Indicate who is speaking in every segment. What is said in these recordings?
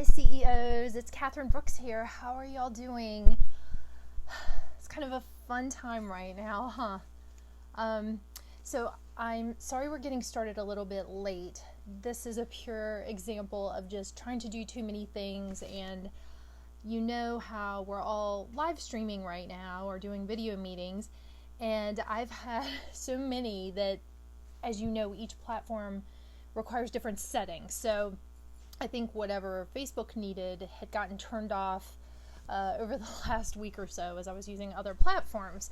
Speaker 1: Hi CEOs, it's Catherine Brooks here. How are y'all doing? It's kind of a fun time right now, huh? So I'm sorry we're getting started a little bit late. This is a pure example of just trying to do too many things, and you know how we're all live streaming right now or doing video meetings, and I've had so many that, as you know, each platform requires different settings. So I think whatever Facebook needed had gotten turned off over the last week or so as I was using other platforms.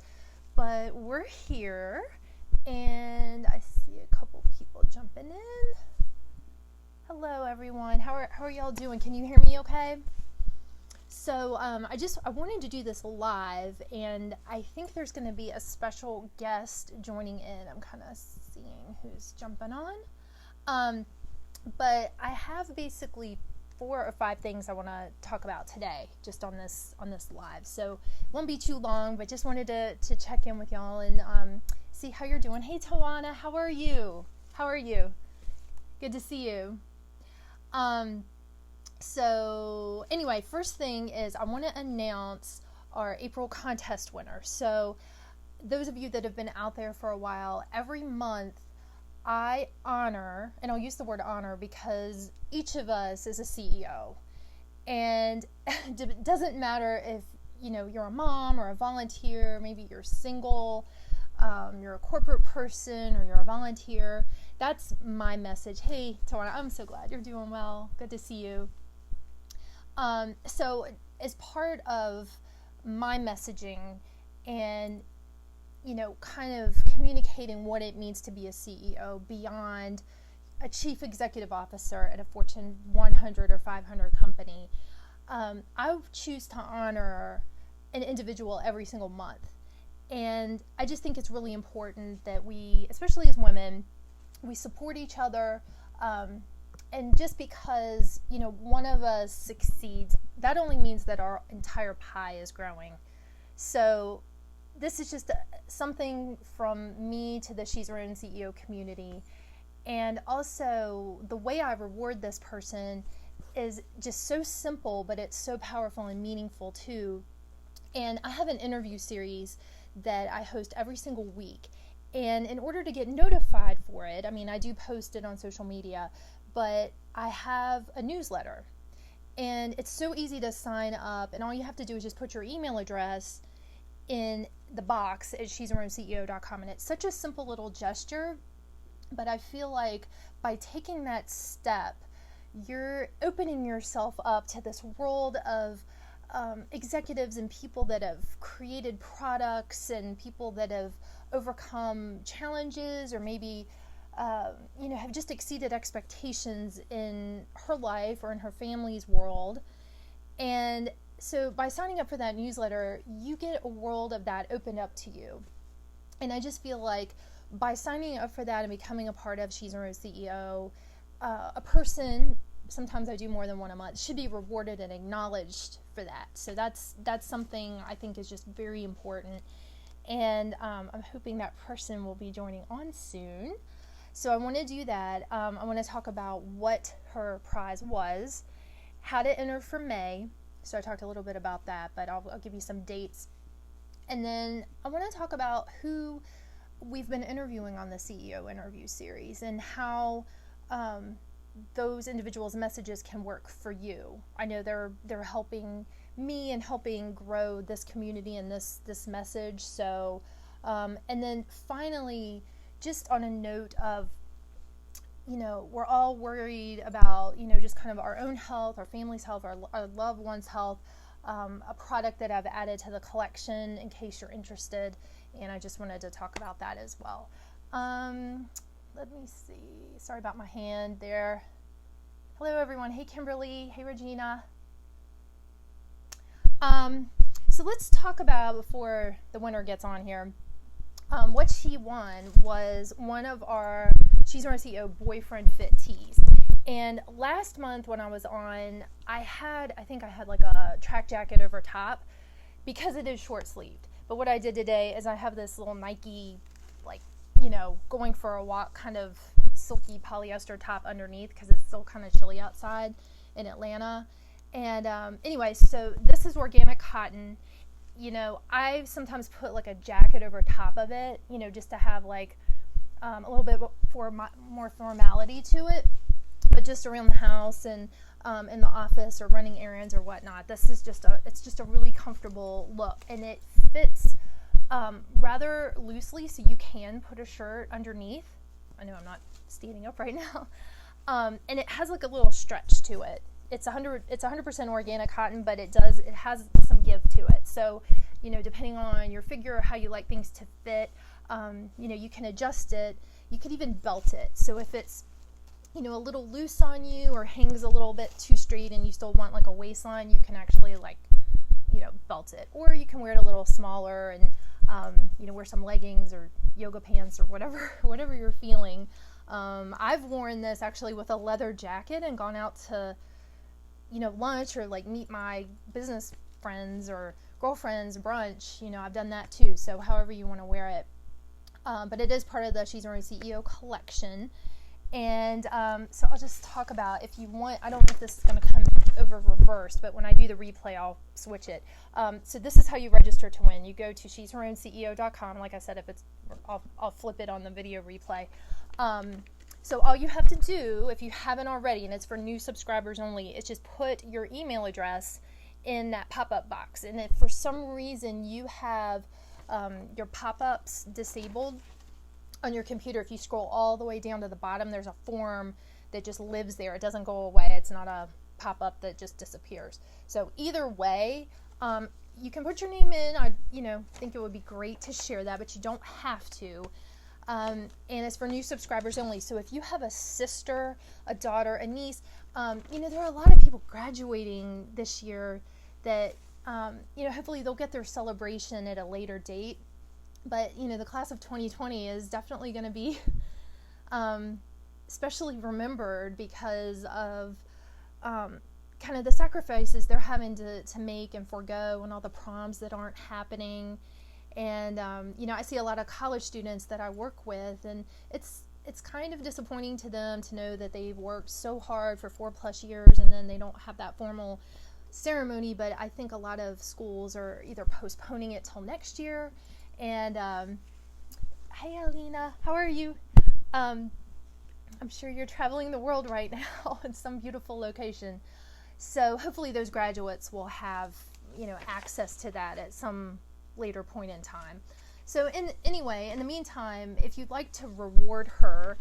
Speaker 1: But we're here, and I see a couple people jumping in. Hello, everyone. How are y'all doing? Can you hear me okay? So I wanted to do this live, and I think there's going to be a special guest joining in. I'm kind of seeing who's jumping on. But I have basically 4 or 5 things I want to talk about today, just on this live. So it won't be too long, but just wanted to check in with y'all and see how you're doing. Hey Tawana, how are you? Good to see you. So anyway, first thing is I want to announce our April contest winner. So those of you that have been out there for a while, every month I honor, and I'll use the word honor because each of us is a CEO, and it doesn't matter if you're a mom or a volunteer, maybe you're single, you're a corporate person, or you're a volunteer. That's my message. Hey Tawana, I'm so glad you're doing well. Good to see you. So as part of my messaging and kind of communicating what it means to be a CEO beyond a chief executive officer at a Fortune 100 or 500 company, I choose to honor an individual every single month. And I just think it's really important that we, especially as women, we support each other. And just because, one of us succeeds, that only means that our entire pie is growing. So this is just something from me to the She's Her Own CEO community. And also, the way I reward this person is just so simple, but it's so powerful and meaningful too. And I have an interview series that I host every single week. And in order to get notified for it, I do post it on social media, but I have a newsletter. And it's so easy to sign up, and all you have to do is just put your email address in the box at she'sherownCEO.com, and it's such a simple little gesture, but I feel like by taking that step, you're opening yourself up to this world of executives and people that have created products and people that have overcome challenges or maybe have just exceeded expectations in her life or in her family's world. And so by signing up for that newsletter, you get a world of that opened up to you. And I just feel like by signing up for that and becoming a part of She's Her Own CEO, a person, sometimes I do more than one a month, should be rewarded and acknowledged for that. So that's something I think is just very important. And I'm hoping that person will be joining on soon. So I want to do that. I want to talk about what her prize was, how to enter for May. So I talked a little bit about that, but I'll give you some dates. And then I want to talk about who we've been interviewing on the CEO interview series and how those individuals' messages can work for you. I know they're helping me and helping grow this community and this message. So, and then finally, just on a note of, we're all worried about, just kind of our own health, our family's health, our loved ones' health. A product that I've added to the collection in case you're interested, and I just wanted to talk about that as well. Let me see. Sorry about my hand there. Hello, everyone. Hey, Kimberly. Hey, Regina. So let's talk about, before the winner gets on here, what she won was one of our She's Her Own CEO Boyfriend Fit tees. And last month when I was on, I think I had like a track jacket over top because it is short sleeved. But what I did today is I have this little Nike, like, going for a walk kind of silky polyester top underneath because it's still kind of chilly outside in Atlanta. And anyway, so this is organic cotton. You know, I sometimes put like a jacket over top of it, you know, just to have like a little bit more formality to it. But just around the house and in the office or running errands or whatnot, this is just a really comfortable look, and it fits rather loosely, so you can put a shirt underneath. I know I'm not standing up right now, and it has like a little stretch to it. It's 100% organic cotton, but it has some give to it. So, you know, depending on your figure or how you like things to fit, you know, you can adjust it. You could even belt it. So if it's, you know, a little loose on you or hangs a little bit too straight and you still want like a waistline, you can actually like, you know, belt it. Or you can wear it a little smaller and, you know, wear some leggings or yoga pants or whatever you're feeling. I've worn this actually with a leather jacket and gone out to, you know, lunch or like meet my business friends or girlfriends brunch. You know, I've done that too. So however you want to wear it. But it is part of the She's Her Own CEO collection. And so I'll just talk about, if you want, I don't know if this is going to come over reversed, but when I do the replay, I'll switch it. So this is how you register to win. You go to she'sherownCEO.com. Like I said, I'll flip it on the video replay. So all you have to do, if you haven't already, and it's for new subscribers only, is just put your email address in that pop-up box. And if for some reason you have your pop-ups disabled on your computer, if you scroll all the way down to the bottom, there's a form that just lives there. It doesn't go away. It's not a pop-up that just disappears. So either way, you can put your name in. I, you know, think it would be great to share that, but you don't have to. And it's for new subscribers only. So if you have a sister, a daughter, a niece, you know, there are a lot of people graduating this year that, you know, hopefully they'll get their celebration at a later date. But, you know, the class of 2020 is definitely going to be especially remembered because of kind of the sacrifices they're having to make and forego, and all the proms that aren't happening. And, you know, I see a lot of college students that I work with, and it's kind of disappointing to them to know that they've worked so hard for 4+ years and then they don't have that formal ceremony. But I think a lot of schools are either postponing it till next year. And, hey, Alina, how are you? I'm sure you're traveling the world right now in some beautiful location. So hopefully those graduates will have, you know, access to that at some later point in time. So anyway, in the meantime, if you'd like to reward her,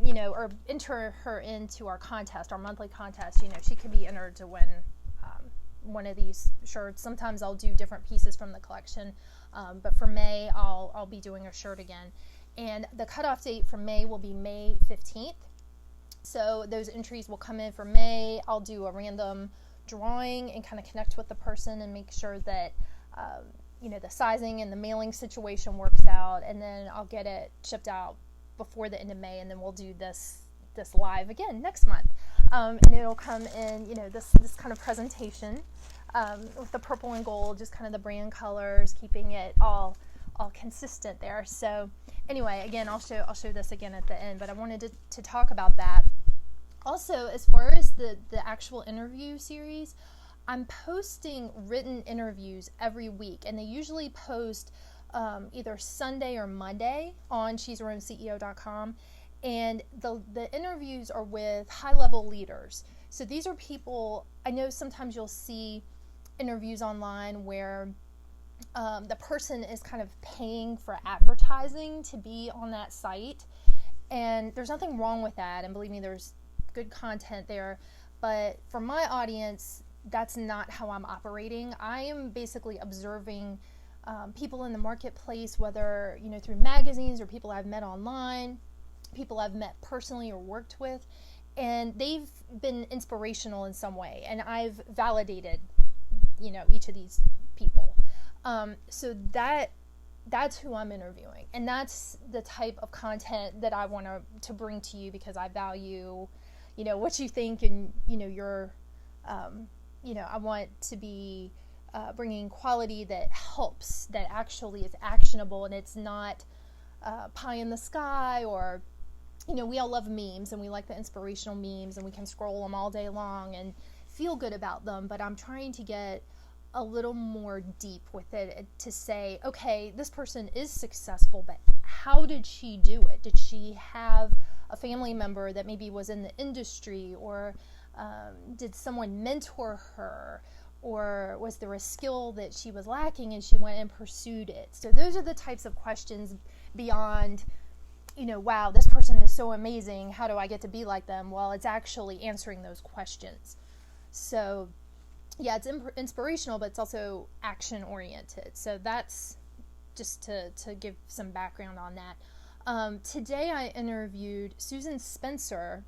Speaker 1: you know, or enter her into our contest, our monthly contest, you know, she could be entered to win one of these shirts. Sometimes I'll do different pieces from the collection, but for May, I'll be doing a shirt again. And the cutoff date for May will be May 15th. So those entries will come in for May. I'll do a random drawing and kind of connect with the person and make sure that, you know, the sizing and the mailing situation works out. And then I'll get it shipped out before the end of May. And then we'll do this live again next month. And it'll come in, you know, this kind of presentation with the purple and gold, just kind of the brand colors, keeping it all consistent there. So anyway, again, I'll show this again at the end, but I wanted to talk about that. Also, as far as the actual interview series, I'm posting written interviews every week, and they usually post either Sunday or Monday on she'sherownCEO.com. And the interviews are with high-level leaders. So these are people, I know sometimes you'll see interviews online where the person is kind of paying for advertising to be on that site. And there's nothing wrong with that. And believe me, there's good content there. But for my audience, that's not how I'm operating. I am basically observing people in the marketplace, whether, you know, through magazines or people I've met online, people I've met personally or worked with, and they've been inspirational in some way, and I've validated, you know, each of these people. So that's who I'm interviewing, and that's the type of content that I want to bring to you, because I value, you know, what you think, and, you know, your, you know, I want to be bringing quality that helps, that actually is actionable, and it's not pie in the sky or we all love memes, and we like the inspirational memes, and we can scroll them all day long and feel good about them, but I'm trying to get a little more deep with it to say, okay, this person is successful, but how did she do it? Did she have a family member that maybe was in the industry, or did someone mentor her, or was there a skill that she was lacking and she went and pursued it? So those are the types of questions beyond, wow, this person is so amazing, how do I get to be like them? Well, it's actually answering those questions. So yeah, it's inspirational, but it's also action oriented. So that's just to give some background on that. Today I interviewed Susan Spencer,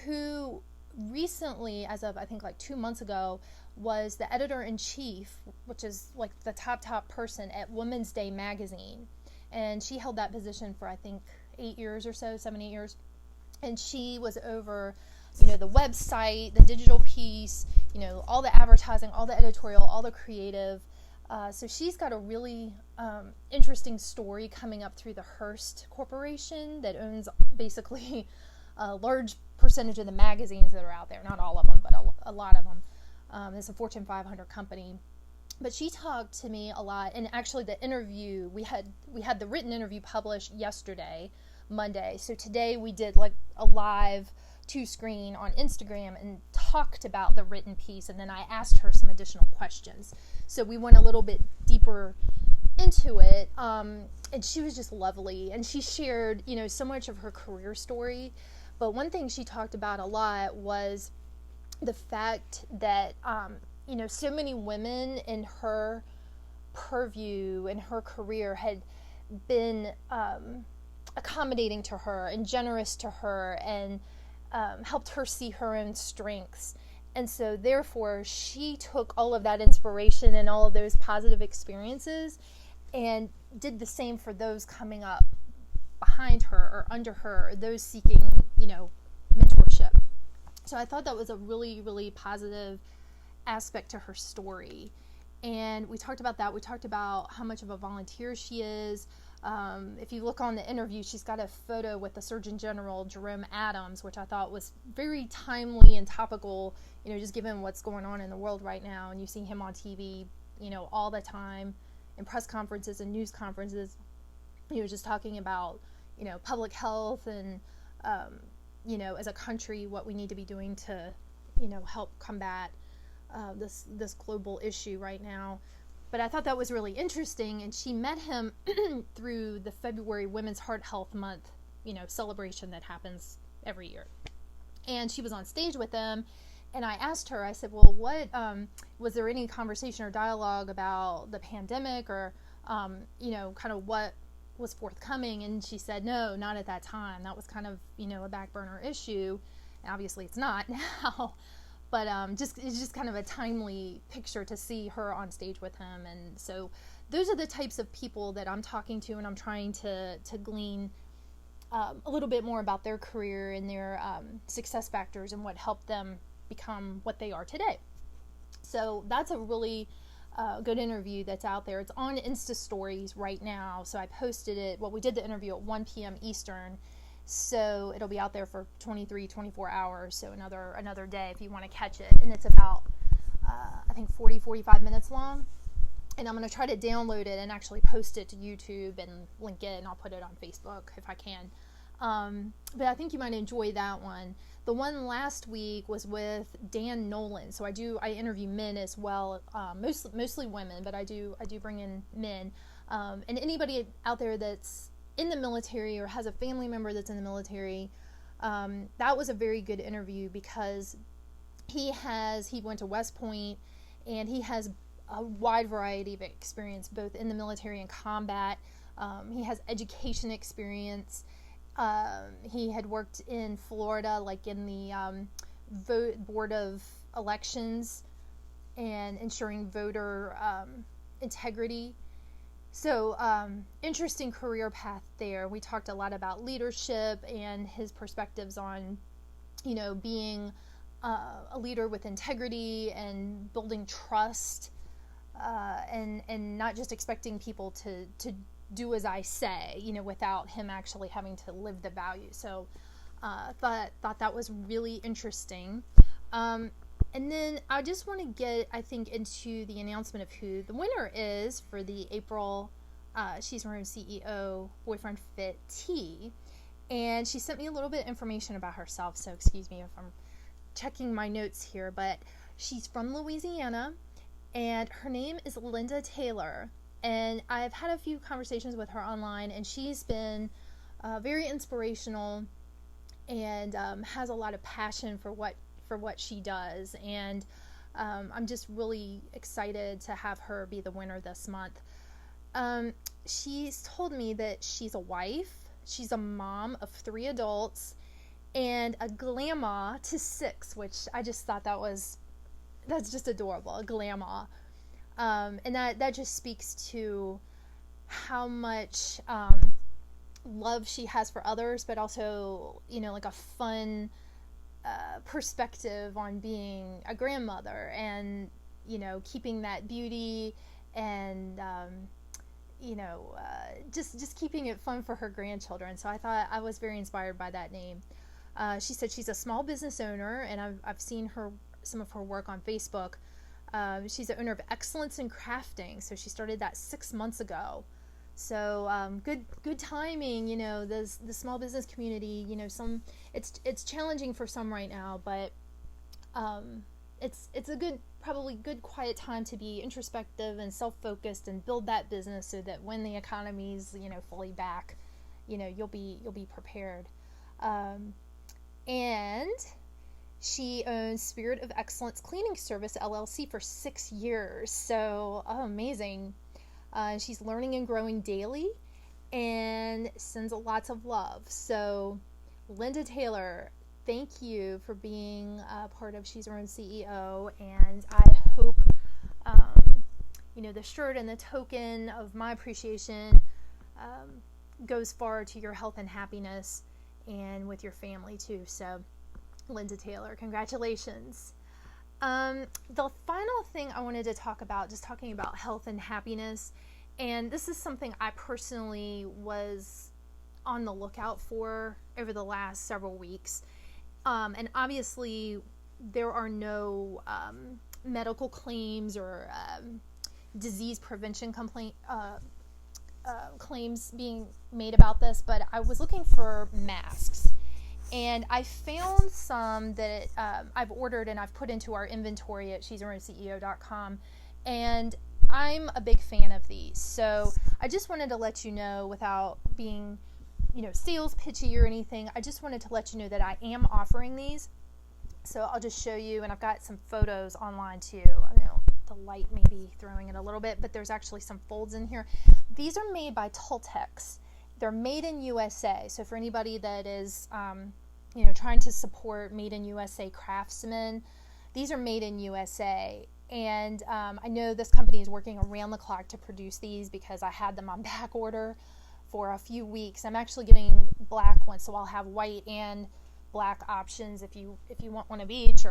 Speaker 1: who recently, as of I think like 2 months ago, was the editor-in-chief, which is like the top person at Women's Day magazine. And she held that position for I think 8 years or so, 7-8 years. And she was over the website, the digital piece, all the advertising, all the editorial, all the creative. So she's got a really interesting story coming up through the Hearst Corporation that owns basically a large percentage of the magazines that are out there. Not all of them, but a lot of them. It's a Fortune 500 company. But she talked to me a lot, and actually the interview, we had the written interview published yesterday, Monday. So today we did like a live 2-screen on Instagram and talked about the written piece, and then I asked her some additional questions. So we went a little bit deeper into it, and she was just lovely, and she shared, so much of her career story. But one thing she talked about a lot was the fact that, so many women in her purview in her career had been accommodating to her and generous to her and helped her see her own strengths. And so therefore she took all of that inspiration and all of those positive experiences and did the same for those coming up behind her or under her, or those seeking, mentorship. So I thought that was a really, really positive aspect to her story. And we talked about that. We talked about how much of a volunteer she is. If you look on the interview, she's got a photo with the Surgeon General, Jerome Adams, which I thought was very timely and topical, just given what's going on in the world right now. And you see him on TV, all the time in press conferences and news conferences, just talking about, public health and, as a country, what we need to be doing to, help combat this global issue right now. But I thought that was really interesting, and she met him through the February Women's Heart Health Month, celebration that happens every year. And she was on stage with them, and I asked her, I said, well, what, was there any conversation or dialogue about the pandemic or, kind of what was forthcoming? And she said, no, not at that time. That was kind of, a back burner issue. And obviously it's not now. But it's just kind of a timely picture to see her on stage with him. And so those are the types of people that I'm talking to, and I'm trying to glean a little bit more about their career and their success factors and what helped them become what they are today. So that's a really good interview that's out there. It's on Insta Stories right now. So I posted it. Well, we did the interview at 1 p.m. Eastern. So it'll be out there for 24 hours, so another day if you want to catch it. And it's about, I think, 45 minutes long. And I'm going to try to download it and actually post it to YouTube and link it, and I'll put it on Facebook if I can. But I think you might enjoy that one. The one last week was with Dan Nolan. So I interview men as well, mostly women, but I do bring in men. And anybody out there that's in the military or has a family member that's in the military, that was a very good interview because he went to West Point, and he has a wide variety of experience both in the military and combat. He has education experience. He had worked in Florida, like in the board of elections and ensuring voter integrity. So, interesting career path there. We talked a lot about leadership and his perspectives on, being a leader with integrity and building trust, and not just expecting people to do as I say, without him actually having to live the value. So, Thought that was really interesting. And then I just want to get, I think, into the announcement of who the winner is for the April She's Her Own CEO Boyfriend Fit Tea. And she sent me a little bit of information about herself, so excuse me if I'm checking my notes here, but she's from Louisiana, and her name is Linda Taylor. And I've had a few conversations with her online, and she's been very inspirational and has a lot of passion for what she does. And I'm just really excited to have her be the winner this month. She's told me that she's a wife, she's a mom of 3 adults, and a grandma to 6, which I just thought that's just adorable, a grandma. And that just speaks to how much love she has for others, but also, like a fun perspective on being a grandmother, and keeping that beauty, and just keeping it fun for her grandchildren. So I thought I was very inspired by that name. She said she's a small business owner, and I've seen some of her work on Facebook. She's the owner of Excellence in Crafting, so she started that 6 months ago. So good timing. The small business community. It's challenging for some right now, but it's a probably good quiet time to be introspective and self-focused and build that business, so that when the economy's fully back, you'll be prepared. And she owns Spirit of Excellence Cleaning Service LLC for 6 years. So amazing. She's learning and growing daily, and sends lots of love. So Linda Taylor, thank you for being a part of She's Her Own CEO, and I hope the shirt and the token of my appreciation goes far to your health and happiness, and with your family too. So Linda Taylor, congratulations. The final thing I wanted to talk about, just talking about health and happiness, and this is something I personally was on the lookout for over the last several weeks. And obviously there are no medical claims or disease prevention claims being made about this, but I was looking for masks. And I found some that I've ordered and I've put into our inventory at she'sherownCEO.com, and I'm a big fan of these. So I just wanted to let you know, without being, sales pitchy or anything, I just wanted to let you know that I am offering these. So I'll just show you, and I've got some photos online too. I know the light may be throwing it a little bit, but there's actually some folds in here. These are made by Tultex. They're made in USA. So for anybody that is trying to support made in USA craftsmen, these are made in USA. And I know this company is working around the clock to produce these, because I had them on back order for a few weeks. I'm actually getting black ones, so I'll have white and black options if you want one of each.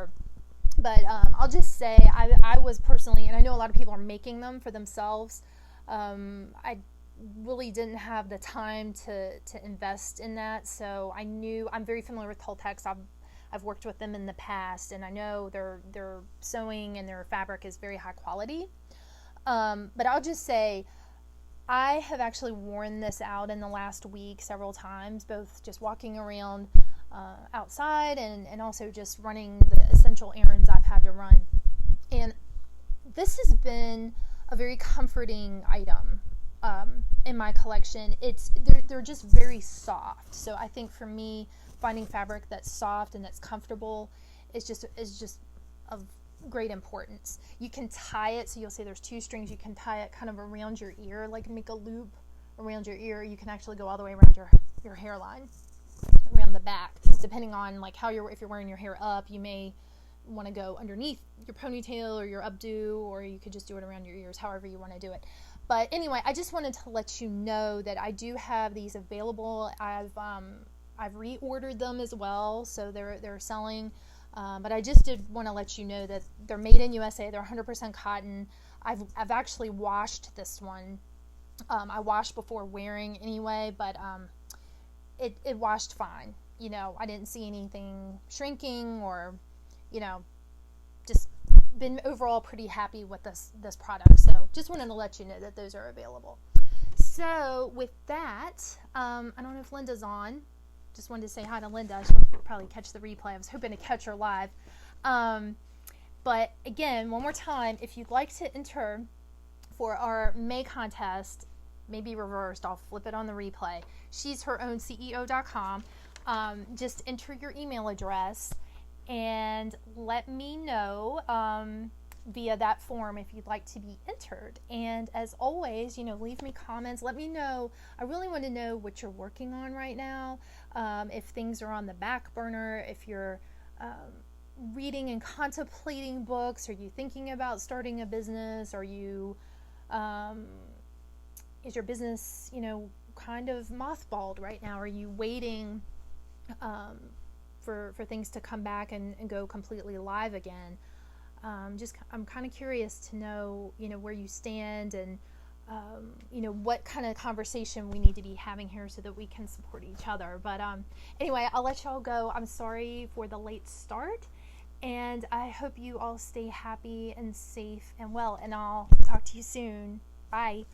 Speaker 1: But I'll just say I was personally, and I know a lot of people are making them for themselves. I really didn't have the time to invest in that, so I'm very familiar with Tultex. I've worked with them in the past, and I know their sewing and their fabric is very high quality. But I'll just say, I have actually worn this out in the last week several times, both just walking around outside and also just running the essential errands I've had to run. And this has been a very comforting item in my collection. They're just very soft. So I think for me, finding fabric that's soft and that's comfortable is just of great importance. You can tie it, so you'll see there's 2 strings. You can tie it kind of around your ear, like make a loop around your ear. You can actually go all the way around your hairline, around the back, depending on like if you're wearing your hair up, you may want to go underneath your ponytail or your updo, or you could just do it around your ears, however you want to do it. But anyway, I just wanted to let you know that I do have these available. I've reordered them as well, so they're selling. But I just did want to let you know that they're made in USA. They're 100% cotton. I've actually washed this one. I washed before wearing anyway, but it washed fine. I didn't see anything shrinking or, just been overall pretty happy with this product. So just wanted to let you know that those are available. So with that, I don't know if Linda's on. Just wanted to say hi to Linda. She'll probably catch the replay. I was hoping to catch her live. But again, one more time, if you'd like to enter for our May contest, maybe reversed, I'll flip it on the replay. She's her own CEO.com. Just enter your email address and let me know via that form if you'd like to be entered. And as always, leave me comments. Let me know. I really want to know what you're working on right now. If things are on the back burner, if you're reading and contemplating books, are you thinking about starting a business? Are you is your business, kind of mothballed right now? Are you waiting for things to come back and go completely live again? I'm kind of curious to know, where you stand and, what kind of conversation we need to be having here so that we can support each other. But anyway, I'll let y'all go. I'm sorry for the late start, and I hope you all stay happy and safe and well, and I'll talk to you soon. Bye.